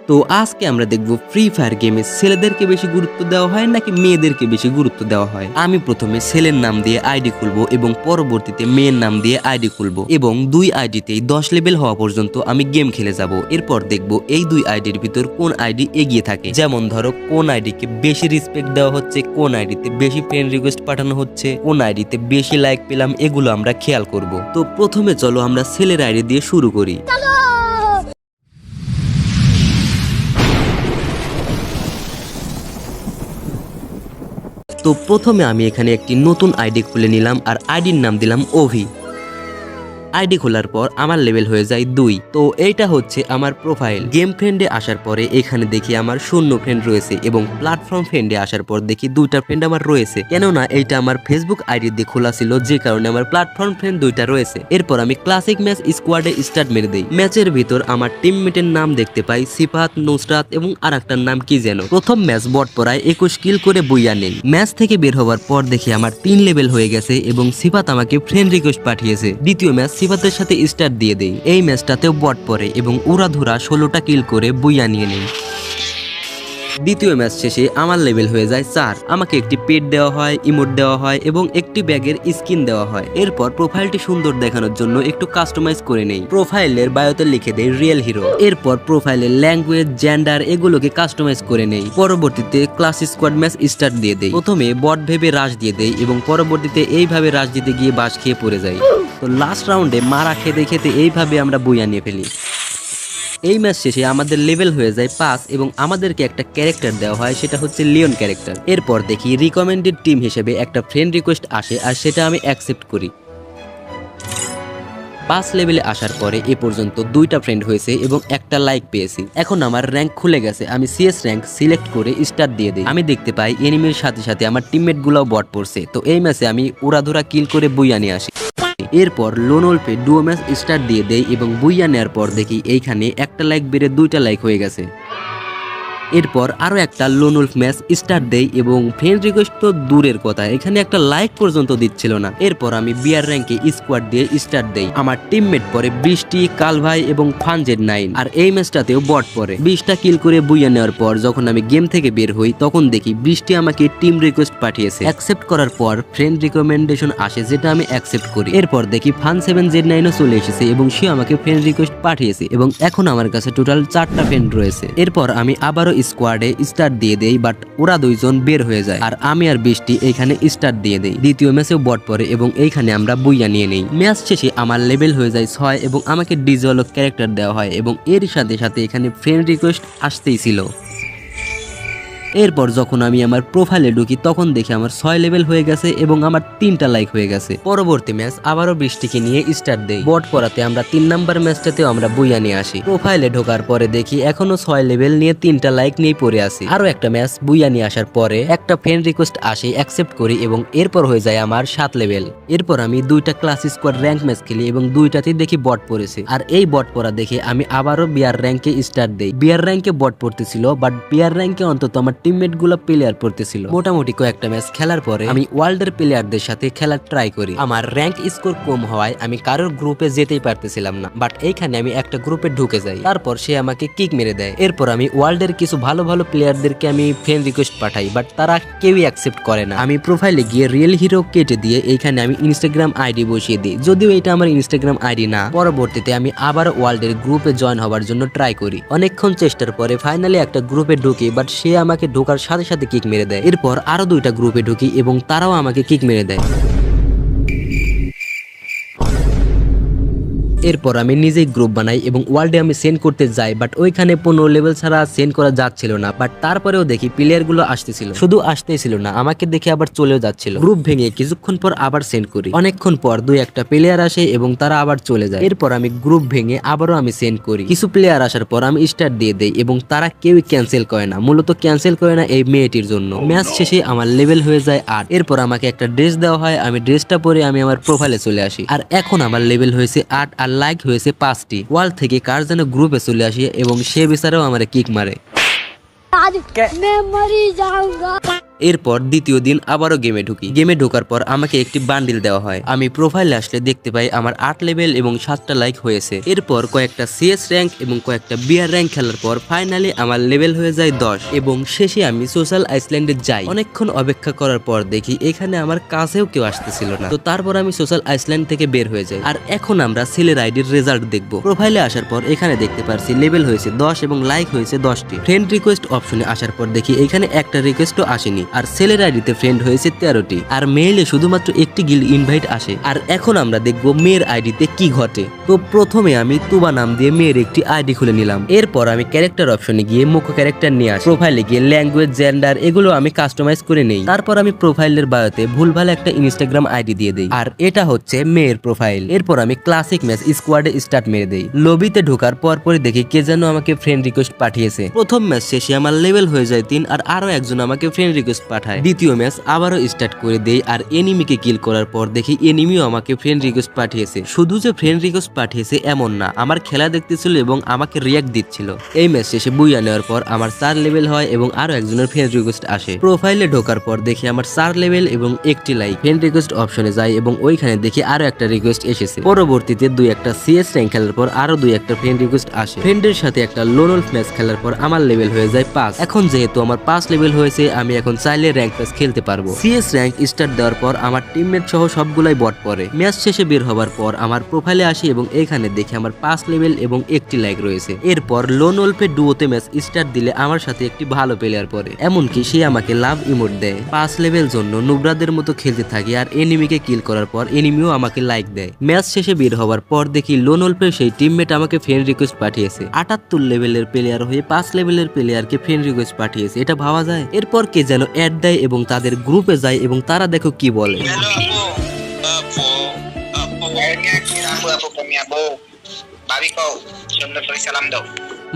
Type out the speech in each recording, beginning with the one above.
তো আজকে আমরা দেখব ফ্রি ফায়ার গেমে ছেলেদেরকে বেশি গুরুত্ব দেওয়া হয় নাকি মেয়েদেরকে বেশি গুরুত্ব দেওয়া হয়। আমি প্রথমে ছেলের নাম দিয়ে আইডি খুলবো এবং পরবর্তীতে মেয়ের নাম দিয়ে আইডি খুলবো এবং দুই আইডিতেই 10 লেভেল হওয়া পর্যন্ত আমি গেম খেলে যাব। এরপর দেখব এই দুই আইডির ভিতর কোন আইডি এগিয়ে থাকে। যেমন ধরো কোন আইডিকে বেশি রেসপেক্ট দেওয়া হচ্ছে, কোন আইডিতে বেশি ফ্রেন্ড রিকোয়েস্ট পাঠানো হচ্ছে, কোন আইডিতে বেশি লাইক পেলাম, এগুলো আমরা খেয়াল করব। তো প্রথমে চলো আমরা ছেলের আইডি দিয়ে শুরু করি। তো প্রথমে আমি এখানে একটি নতুন আইডি খুলে নিলাম আর আইডির নাম দিলাম ওভি। আইডি খোলার পর আমার লেভেল হয়ে যায় 2। তো এইটা হচ্ছে আমার প্রোফাইল। গেম ফ্রেন্ডে আসার পরে এখানে দেখি আমার 0 ফ্রেন্ড রয়েছে এবং প্ল্যাটফর্ম ফ্রেন্ডে আসার পর দেখি 2টা ফ্রেন্ড আমার রয়েছে, কেননা এইটা আমার ফেসবুক আইডি দিয়ে খোলা ছিল, যে কারণে আমার প্ল্যাটফর্ম ফ্রেন্ড 2টা রয়েছে। এরপর আমি ক্লাসিক ম্যাচ স্কোয়াডে স্টার্ট মেরে দেই। ম্যাচের ভিতর আমার টিমমেটের নাম দেখতে পাই সিফাত, নুসরাত এবং আরেকটার নাম কি যেন। প্রথম ম্যাচ বট পড়ায় 21 কিল করে বইয়া নেই। ম্যাচ থেকে বের হওয়ার পর দেখি আমার 3 লেভেল হয়ে গেছে এবং সিফাত আমাকে ফ্রেন্ড রিকোয়েস্ট পাঠিয়েছে। দ্বিতীয় ম্যাচ সিফাতের সাথে স্টার্ট দিয়ে দেই। এই ম্যাচটাতেও বট পড়ে এবং উড়াধুরা 16টা কিল করে বইয়া নিয়ে নেই। দ্বিতীয় ম্যাচ শেষে আমার লেভেল হয়ে যায় 4। আমাকে একটি পেট দেওয়া হয়, ইমোট দেওয়া হয় এবং একটি ব্যাগের স্কিন দেওয়া হয়। এরপর প্রোফাইলটি সুন্দর দেখানোর জন্য একটু কাস্টমাইজ করে নেই। প্রোফাইলের বায়োতে লিখে দেই রিয়েল হিরো। এরপর প্রোফাইলের ল্যাঙ্গুয়েজ, জেন্ডার এগুলোকে কাস্টমাইজ করে নেই। পরবর্তীতে ক্লাস স্কোয়াড ম্যাচ স্টার্ট দিয়ে দেই। প্রথমে বট ভেবে রাশ দিয়ে দেই এবং পরবর্তীতে এইভাবে রাশ দিতে গিয়ে বাস খেয়ে পড়ে যাই। তো লাস্ট রাউন্ডে মারা খেতে খেতে এইভাবে আমরা বইয়া নিয়ে ফেলি। এই ম্যাচ শেষে আমাদের লেভেল হয়ে যায় 5 এবং আমাদেরকে একটা ক্যারেক্টার দেওয়া হয়, সেটা হচ্ছে লিওন ক্যারেক্টার। এরপর দেখি রিকমেন্ডেড টিম হিসেবে একটা ফ্রেন্ড রিকোয়েস্ট আসে আর সেটা আমি অ্যাকসেপ্ট করি। 5 লেভেলে আসার পরে এ পর্যন্ত 2টা ফ্রেন্ড হয়েছে এবং একটা লাইক পেয়েছি। এখন আমার র্যাঙ্ক খুলে গেছে। আমি সিএস র্যাঙ্ক সিলেক্ট করে স্টার্ট দিয়ে দিই। আমি দেখতে পাই এনিমির সাথে সাথে আমার টিমমেট গুলাও বট পড়ছে। তো এই ম্যাচে আমি উড়াধুরা কিল করে বইয়া নিয়ে আসি। এরপর লোনল্পে ডুও ম্যাচ স্টার্ট দিয়ে দেই এবং বুইয়া নেওয়ার পর দেখি এইখানে একটা লাইক বেড়ে 2টা লাইক হয়ে গেছে। এরপর আরো একটা লোনউলফ ম্যাচ স্টার্ট দেই এবং ফ্রেন্ড রিকোয়েস্ট তো দূরের কথা, এখানে একটা লাইক পর্যন্ত দিচ্ছিল না। এরপর আমি বিআর র্যাঙ্কে স্কোয়াড দিয়ে স্টার্ট দেই। আমার টিমমেট পরে বৃষ্টি, কালভাই এবং ফানজেড 9 আর এই ম্যাচটাতেও বট পরে। 20টা কিল করে বুইয়া নেওয়ার পর যখন আমি গেম থেকে বের হই তখন দেখি বৃষ্টি আমাকে টিম রিকোয়েস্ট পাঠিয়েছে। অ্যাকসেপ্ট করার পর ফ্রেন্ড রিকমেন্ডেশন আসে, যেটা আমি অ্যাকসেপ্ট করি। এরপর দেখি Fan7Z9ও চলে এসেছে এবং সে আমাকে ফ্রেন্ড রিকোয়েস্ট পাঠিয়েছে এবং এখন আমার কাছে টোটাল 4টা ফ্রেন্ড রয়েছে। এরপর আমি আবারও স্কোয়াডে স্টার্ট দিয়ে দেই, বাট ওরা 2জন বের হয়ে যায় আর আমি আর বৃষ্টি এইখানে স্টার্ট দিয়ে দেই। দ্বিতীয় ম্যাচেও বট পড়ে এবং এইখানে আমরা বুইয়া নিয়ে নেই। ম্যাচ শেষে আমার লেভেল হয়ে যায় 6 এবং আমাকে ডিজলক ক্যারেক্টার দেওয়া হয় এবং এর সাথে সাথে এখানে ফ্রেন্ড রিকোয়েস্ট আসতেই ছিল। এরপর যখন আমি আমার প্রোফাইলে ঢুকি তখন দেখি আমার 6 লেভেল হয়ে গেছে এবং আমার 3টা লাইক হয়ে গেছে। পরবর্তী ম্যাচ আবারও বৃষ্টিকে নিয়ে স্টার্ট দেই। বট পড়াতে আমরা 3 নাম্বার ম্যাচটাতেও আমরা বুইয়া নিয়ে আসি। প্রোফাইলে ঢোকার পরে দেখি এখনো 6 লেভেল নিয়ে 3টা লাইক নিয়ে পড়ে আছি। আরো একটা ম্যাচ বুইয়া নিয়ে আসার পরে একটা ফ্রেন্ড রিকোয়েস্ট আসে, অ্যাকসেপ্ট করি এবং এরপর হয়ে যায় আমার 7 লেভেল। এরপর আমি 2টা ক্লাস স্কোয়াড র্যাঙ্ক ম্যাচ খেলি এবং 2টাতেই দেখি বট পড়েছে। আর এই বট পড়া দেখে আমি আবারও বিআর র্যাঙ্কে স্টার্ট দেই। বিআর র্যাঙ্কে বট পড়তেছিল, বাট বিআর র্যাঙ্কে অন্তত আমার টিমমেট গুলো প্লেয়ার পড়তেছিল। মোটামুটি কয়েকটা ম্যাচ খেলার পরে আমি ওয়ার্ল্ডের প্লেয়ারদের সাথে খেলার ট্রাই করি। আমার র্যাঙ্ক স্কোর কম হওয়ায় আমি কারোর গ্রুপে যেতেই পারতেছিলাম না, বাট এইখানে আমি একটা গ্রুপে ঢুকে যাই। তারপর সে আমাকে কিক মেরে দেয়। এরপর আমি ওয়ার্ল্ডের কিছু ভালো ভালো প্লেয়ারদেরকে আমি ফ্রেন্ড রিকোয়েস্ট পাঠাই, বাট তারা কেউই অ্যাকসেপ্ট করে না। আমি প্রোফাইলে গিয়ে রিয়েল হিরো কেটে দিয়ে এইখানে আমি ইনস্টাগ্রাম আইডি বসিয়ে দিই, যদিও এটা আমার ইনস্টাগ্রাম আইডি না। পরবর্তীতে আমি আবার ওয়ার্ল্ডের গ্রুপে জয়েন হওয়ার জন্য ট্রাই করি। অনেকক্ষণ চেষ্টার পরে ফাইনালি একটা গ্রুপে ঢুকি, বাট সে আমাকে ঢোকার সাথে সাথে কিক মেরে দেয়। এরপর আরো 2টা গ্রুপে ঢুকি এবং তারাও আমাকে কিক মেরে দেয়। এরপর আমি নিজেই গ্রুপ বানাই এবং ওয়ার্ল্ডে আমি সেন্ড করতে যাই, বাট ওইখানে 15 লেভেল ছাড়া সেন্ড করা যাচ্ছিল না। বাট তারপরেও দেখি প্লেয়ার গুলো আসতেছিল, শুধু আসতেই ছিল না, আমাকে দেখে আবার চলেও যাচ্ছিল। গ্রুপ ভেঙে কিছুক্ষণ পর আবার সেন্ড করি। অনেকক্ষণ পর 2-1টা প্লেয়ার আসে এবং তারা আবার চলে যায়। এরপর আমি গ্রুপ ভেঙে আবারও আমি সেন্ড করি। কিছু প্লেয়ার আসার পর আমি স্টার্ট দিয়ে দেই এবং তারা কেউই ক্যান্সেল করে না, মূলত ক্যান্সেল করে না এই মেয়েটির জন্য। ম্যাচ শেষে আমার লেভেল হয়ে যায় 8। এরপর আমাকে একটা ড্রেস দেওয়া হয়, আমি ড্রেসটা পরে আমি আমার প্রোফাইলে চলে আসি। আর এখন আমার লেভেল হয়েছে 8 আর লাইক হয়েছে 5টি। ওয়ার্ল্ড থেকে কার যেন গ্রুপে চলে আসি এবং সে বেচারাও আমারে কিক মারে। आज मैं मरी जाऊंगा। এরপর দ্বিতীয় দিন আবারও গেমে ঢুকি। গেমে ঢোকার পর আমাকে একটি বান্ডিল দেওয়া হয়। আমি প্রোফাইলে আসলে দেখতে পাই আমার 8 লেভেল এবং 7টা লাইক হয়েছে। এরপর কয়েকটা সিএস র্যাঙ্ক এবং কয়েকটা বিআর র্যাঙ্ক খেলার পর ফাইনালি আমার লেভেল হয়ে যায় 10 এবং শেষে আমি সোশ্যাল আইসল্যান্ডে যাই। অনেকক্ষণ অপেক্ষা করার পর দেখি এখানে আমার কাছেও কেউ আসতেছিল না। তো তারপর আমি সোশ্যাল আইসল্যান্ড থেকে বের হয়ে যাই। আর এখন আমরা ছেলের আইডির রেজাল্ট দেখব। প্রোফাইলে আসার পর এখানে দেখতে পারছি লেভেল হয়েছে 10 এবং লাইক হয়েছে 10টি। ফ্রেন্ড রিকোয়েস্ট অপশনে আসার পর দেখি এখানে একটা রিকোয়েস্টও আসেনি। আর ছেলের আইডিতে ফ্রেন্ড হয়েছে 13টি আর মেইলে শুধুমাত্র একটি গিল্ড ইনভাইট আসে। আর এখন আমরা দেখব মেয়ের আইডিতে কি ঘটে। তো প্রথমে আমি তুবা নাম দিয়ে মেয়ের একটি আইডি খুলে নিলাম। এরপর আমি ক্যারেক্টার অপশনে গিয়ে মুখ্য ক্যারেক্টার নিয়ে আসি। প্রোফাইলে গিয়ে ল্যাঙ্গুয়েজ, জেন্ডার এগুলো আমি কাস্টমাইজ করে নেই। তারপর আমি প্রোফাইলের বায়োতে ভুলভাল একটা ইনস্টাগ্রাম আইডি দিয়ে দেই। আর এটা হচ্ছে মেয়ের প্রোফাইল। এরপর আমি ক্লাসিক ম্যাচ স্কোয়াডে স্টার্ট মেরে দেই। লবিতে ঢোকার পরপরই দেখি কে যেন আমাকে ফ্রেন্ড রিকোয়েস্ট পাঠিয়েছে। প্রথম ম্যাচ শেষে আমার লেভেল হয়ে যায় 3 আর আরো একজন আমাকে ফ্রেন্ড রিকোয়েস্ট পাঠায়। দ্বিতীয় ম্যাচ আবারও স্টার্ট করে দেই আর এনিমিকে কিল করার পর দেখি এনিমিও আমাকে ফ্রেন্ড রিকোয়েস্ট পাঠিয়েছে। শুধু যে ফ্রেন্ড রিকোয়েস্ট পাঠিয়েছে এমন না, আমার খেলা দেখতেছিল এবং আমাকে রিয়াক্ট দিচ্ছিল। এই ম্যাচ শেষে বুইয়া নেওয়ার পর আমার 4 লেভেল হয় এবং আরো একজনের ফ্রেন্ড রিকোয়েস্ট আসে। প্রোফাইলে ঢোকার পর দেখি আমার 4 লেভেল এবং একটি লাইক। ফ্রেন্ড রিকোয়েস্ট অপশনে যাই এবং ওইখানে দেখি আরো একটা রিকোয়েস্ট এসেছে। পরবর্তীতে 2-1 সিএস র্যাঙ্ক খেলার পর আরো 2-1 ফ্রেন্ড রিকোয়েস্ট আসে। ফ্রেন্ডের সাথে একটা লোন ওলফ ম্যাচ খেলার পর আমার লেভেল হয়ে যায় 5। এখন যেহেতু আমার 5 লেভেল হয়েছে আমি এখন চাইলে র্যাঙ্ক ম্যাচ খেলতে পারবো। সিএস র্যাঙ্ক স্টার্ট দেওয়ার পর আমার টিমমেট সহ সবগুলাই বট পড়ে। ম্যাচ শেষে বের হবার পর আমার প্রোফাইলে আসি এবং এখানে দেখি আমার 5 লেভেল এবং একটি লাইক রয়েছে। এরপর লোন ওলফে ডুয়োতে ম্যাচ স্টার্ট দিলে আমার সাথে একটি ভালো প্লেয়ার পড়ে, এমনকি সে আমাকে লাভ ইমোট দেয়। 5 লেভেল জন্য নুবরাদের মতো খেলতে থাকি আর এনিমিকে কিল করার পর এনিমিও আমাকে লাইক দেয়। ম্যাচ শেষে বের হবার পর দেখি লোন ওলফের সেই টিমমেট আমাকে ফ্রেন্ড রিকোয়েস্ট পাঠিয়েছে। 78 লেভেলের প্লেয়ার হয়ে 5 লেভেলের প্লেয়ারকে ফ্রেন্ড রিকোয়েস্ট পাঠিয়েছে, এটা ভাবা যায়? এরপর কে যেন অ্যাড দেয় এবং তাদের গ্রুপে যায় এবং তারা দেখো কি বলে।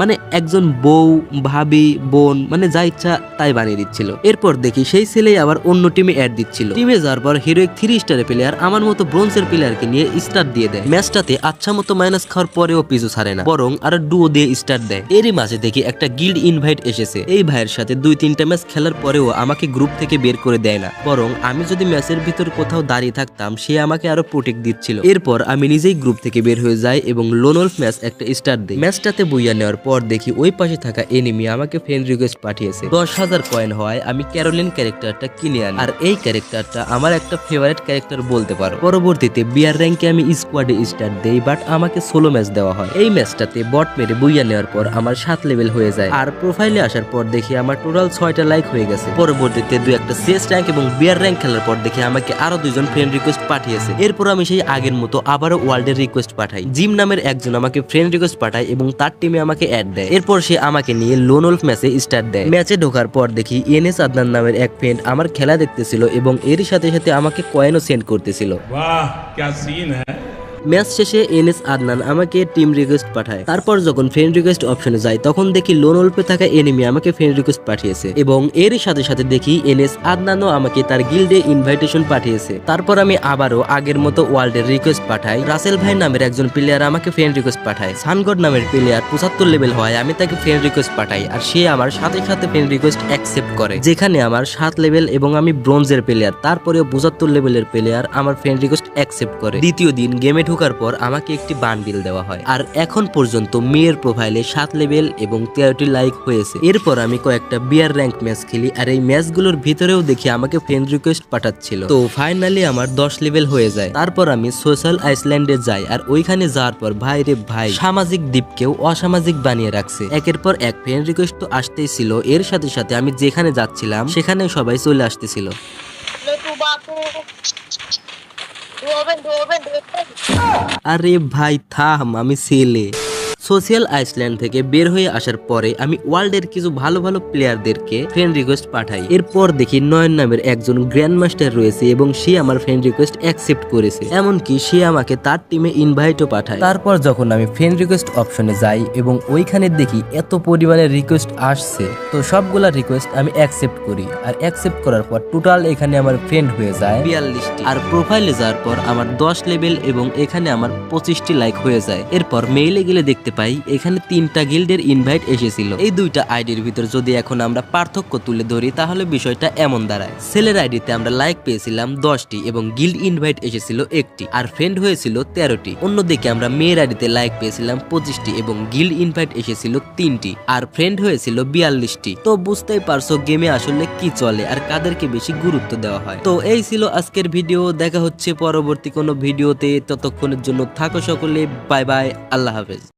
মানে একজন বউ, ভাবি, বোন মানে যা ইচ্ছা তাই বানিয়ে দিচ্ছিল। এরপর দেখি সেই ছেলেই আবার অন্য টিমে অ্যাড দিচ্ছিল। টিমে যাওয়ার পর হিরোইক 3 স্টারের প্লেয়ার আমার মতো ব্রোঞ্জের প্লেয়ারকে নিয়ে স্টার্ট দিয়ে দেয়। ম্যাচটাতে আচ্ছা মতো মাইনাস খাওয়ার পরেও পিছু ছাড়ে না, বরং আরো ডুও দিয়ে স্টার্ট দেয়। এরই মাঝে দেখি একটা গিল্ড ইনভাইট এসেছে। এই ভাইয়ের সাথে 2-3টা ম্যাচ খেলার পরেও আমাকে গ্রুপ থেকে বের করে দেয় না, বরং আমি যদি ম্যাচের ভিতর কোথাও দাঁড়িয়ে থাকতাম সে আমাকে আরো প্রোটেক্ট দিচ্ছিল। এরপর আমি নিজেই গ্রুপ থেকে বের হয়ে যাই এবং লোন ওলফ ম্যাচ একটা স্টার্ট দিই। ম্যাচটাতে বুইয়া নেওয়ার পর দেখি ওই পাশে থাকা এনিমি আমাকে ফ্রেন্ড রিকোয়েস্ট পাঠিয়েছে। 10,000 কয়েন হওয়ায় আমি ক্যারোলিন ক্যারেক্টারটা কিনে আনি আর এই ক্যারেক্টারটা আমার একটা ফেভারিট ক্যারেক্টার বলতে পারো। পরবর্তীতে বিআর র্যাঙ্কে আমি স্কোয়াডে স্টার্ট দেই, বাট আমাকে সোলো ম্যাচ দেওয়া হয়। এই ম্যাচটাতে বট মেরে বুইয়া নেওয়ার পর আমার 7 লেভেল হয়ে যায় আর প্রোফাইলে আসার পর দেখি আমার টোটাল 6টা লাইক হয়ে গেছে। পরবর্তীতে 2-1 সিএস র্যাঙ্ক এবং বিআর র্যাঙ্ক খেলার পর দেখি আমাকে আরো 2জন ফ্রেন্ড রিকোয়েস্ট পাঠিয়েছে। এরপর আমি সেই আগের মতো আবারও ওয়ার্ল্ডের রিকোয়েস্ট পাঠাই। জিম নামের একজন আমাকে ফ্রেন্ড রিকোয়েস্ট পাঠায় এবং তার টিমে আমাকে অ্যাড দেয়। এরপর সে আমাকে নিয়ে লোন ওলফ ম্যাচে স্টার্ট দেয়। ম্যাচে ঢোকার পর দেখি এনএস আদনান নামের এক ফ্রেন্ড আমার খেলা দেখতেছিল এবং এর সাথে সাথে আমাকে কয়েনও সেন্ড করতেছিল। वाह क्या सीन है। ম্যাচ শেষে এনএস আদনান আমাকে টিম রিকোয়েস্ট পাঠায়। তারপর যখন ফ্রেন্ড রিকোয়েস্ট অপশনে যাই তখন দেখি লোন ওলফে থাকা এনিমি আমাকে ফ্রেন্ড রিকোয়েস্ট পাঠিয়েছে এবং এর সাথে সাথে দেখি এনএস আদনানও আমাকে তার গিল্ডে ইনভাইটেশন পাঠিয়েছে। তারপর আমি আবারও আগের মতো ওয়ার্ল্ডের রিকোয়েস্ট পাঠাই। রাসেল ভাই নামের একজন প্লেয়ার আমাকে ফ্রেন্ড রিকোয়েস্ট পাঠায়। সানগড নামের প্লেয়ার 75 লেভেল হয়, আমি তাকে ফ্রেন্ড রিকোয়েস্ট পাঠাই আর সে আমার সাথে সাথে ফ্রেন্ড রিকোয়েস্ট অ্যাকসেপ্ট করে। যেখানে আমার 7 লেভেল এবং আমি ব্রোঞ্জের প্লেয়ার, তারপরেও 75 লেভেলের প্লেয়ার আমার ফ্রেন্ড রিকোয়েস্ট অ্যাকসেপ্ট করে। দ্বিতীয় দিন গেমে ঢোকার পর আমাকে একটি বান্ডিল দেওয়া হয় আর এখন পর্যন্ত মেয়ের প্রোফাইলে 7 লেভেল এবং 13টি লাইক হয়েছে। এরপর আমি কয়েকটা বিআর র্যাঙ্ক ম্যাচ খেলি আর এই ম্যাচগুলোর ভিতরেও দেখি আমাকে ফ্রেন্ড রিকোয়েস্ট পাঠাচ্ছিল। তো ফাইনালি আমার 10 লেভেল হয়ে যায়। তারপর আমি সোশ্যাল আইসল্যান্ডে যাই আর ওইখানে যাওয়ার পর ভাই রে ভাই, সামাজিক দ্বীপকেও অসামাজিক বানিয়ে রাখছে। একের পর এক ফ্রেন্ড রিকোয়েস্ট তো আসতেই ছিল, এর সাথে সাথে আমি যেখানে যাচ্ছিলাম সেখানে সবাই চলে আসতেছিল। আরে ভাই থাম, আমি ছেলে। সোশ্যাল আইসল্যান্ড থেকে বের হয়ে আসার পরে আমি ওয়ার্ল্ডের কিছু ভালো ভালো প্লেয়ারদেরকে ফ্রেন্ড রিকোয়েস্ট পাঠাই। এরপর দেখি নয়ন নামের একজন গ্র্যান্ড মাস্টার রয়েছে এবং সে আমার ফ্রেন্ড রিকোয়েস্ট অ্যাকসেপ্ট করেছে, এমনকি সে আমাকে তার টিমে ইনভাইটও পাঠায়। তারপর যখন আমি ফ্রেন্ড রিকোয়েস্ট অপশনে যাই এবং ওইখানে দেখি এত পরিমাণের রিকোয়েস্ট আসছে, তো সবগুলা রিকোয়েস্ট আমি অ্যাকসেপ্ট করি আর অ্যাকসেপ্ট করার পর টোটাল এখানে আমার ফ্রেন্ড হয়ে যায় 42টি আর প্রোফাইলে যাওয়ার পর আমার 10 লেভেল এবং এখানে আমার 25টি লাইক হয়ে যায়। এরপর মেইলে গেলে দেখতে পাই এখানে 3টা গিল্ডের ইনভাইট এসেছিল। এই 2টা আইডির ভিতর যদি এখন আমরা পার্থক্য তুলে ধরি তাহলে বিষয়টা এমন দাঁড়ায়, ছেলের আইডিতে আমরা লাইক পেয়েছিলাম 10টি এবং গিল্ড ইনভাইট এসেছিল 1টি আর ফ্রেন্ড হয়েছিল 13টি। অন্যদিকে আমরা মেয়ের আইডিতে লাইক পেয়েছিলাম 25টি এবং গিল্ড ইনভাইট এসেছিল 3টি আর ফ্রেন্ড হয়েছিল 42টি। তো বুঝতেই পারছো গেমে আসলে কি চলে আর কাদেরকে বেশি গুরুত্ব দেওয়া হয়। তো এই ছিল আজকের ভিডিও, দেখা হচ্ছে পরবর্তী কোনো ভিডিওতে। ততক্ষণের জন্য থাকো সকলে, বাই বাই, আল্লাহ হাফেজ।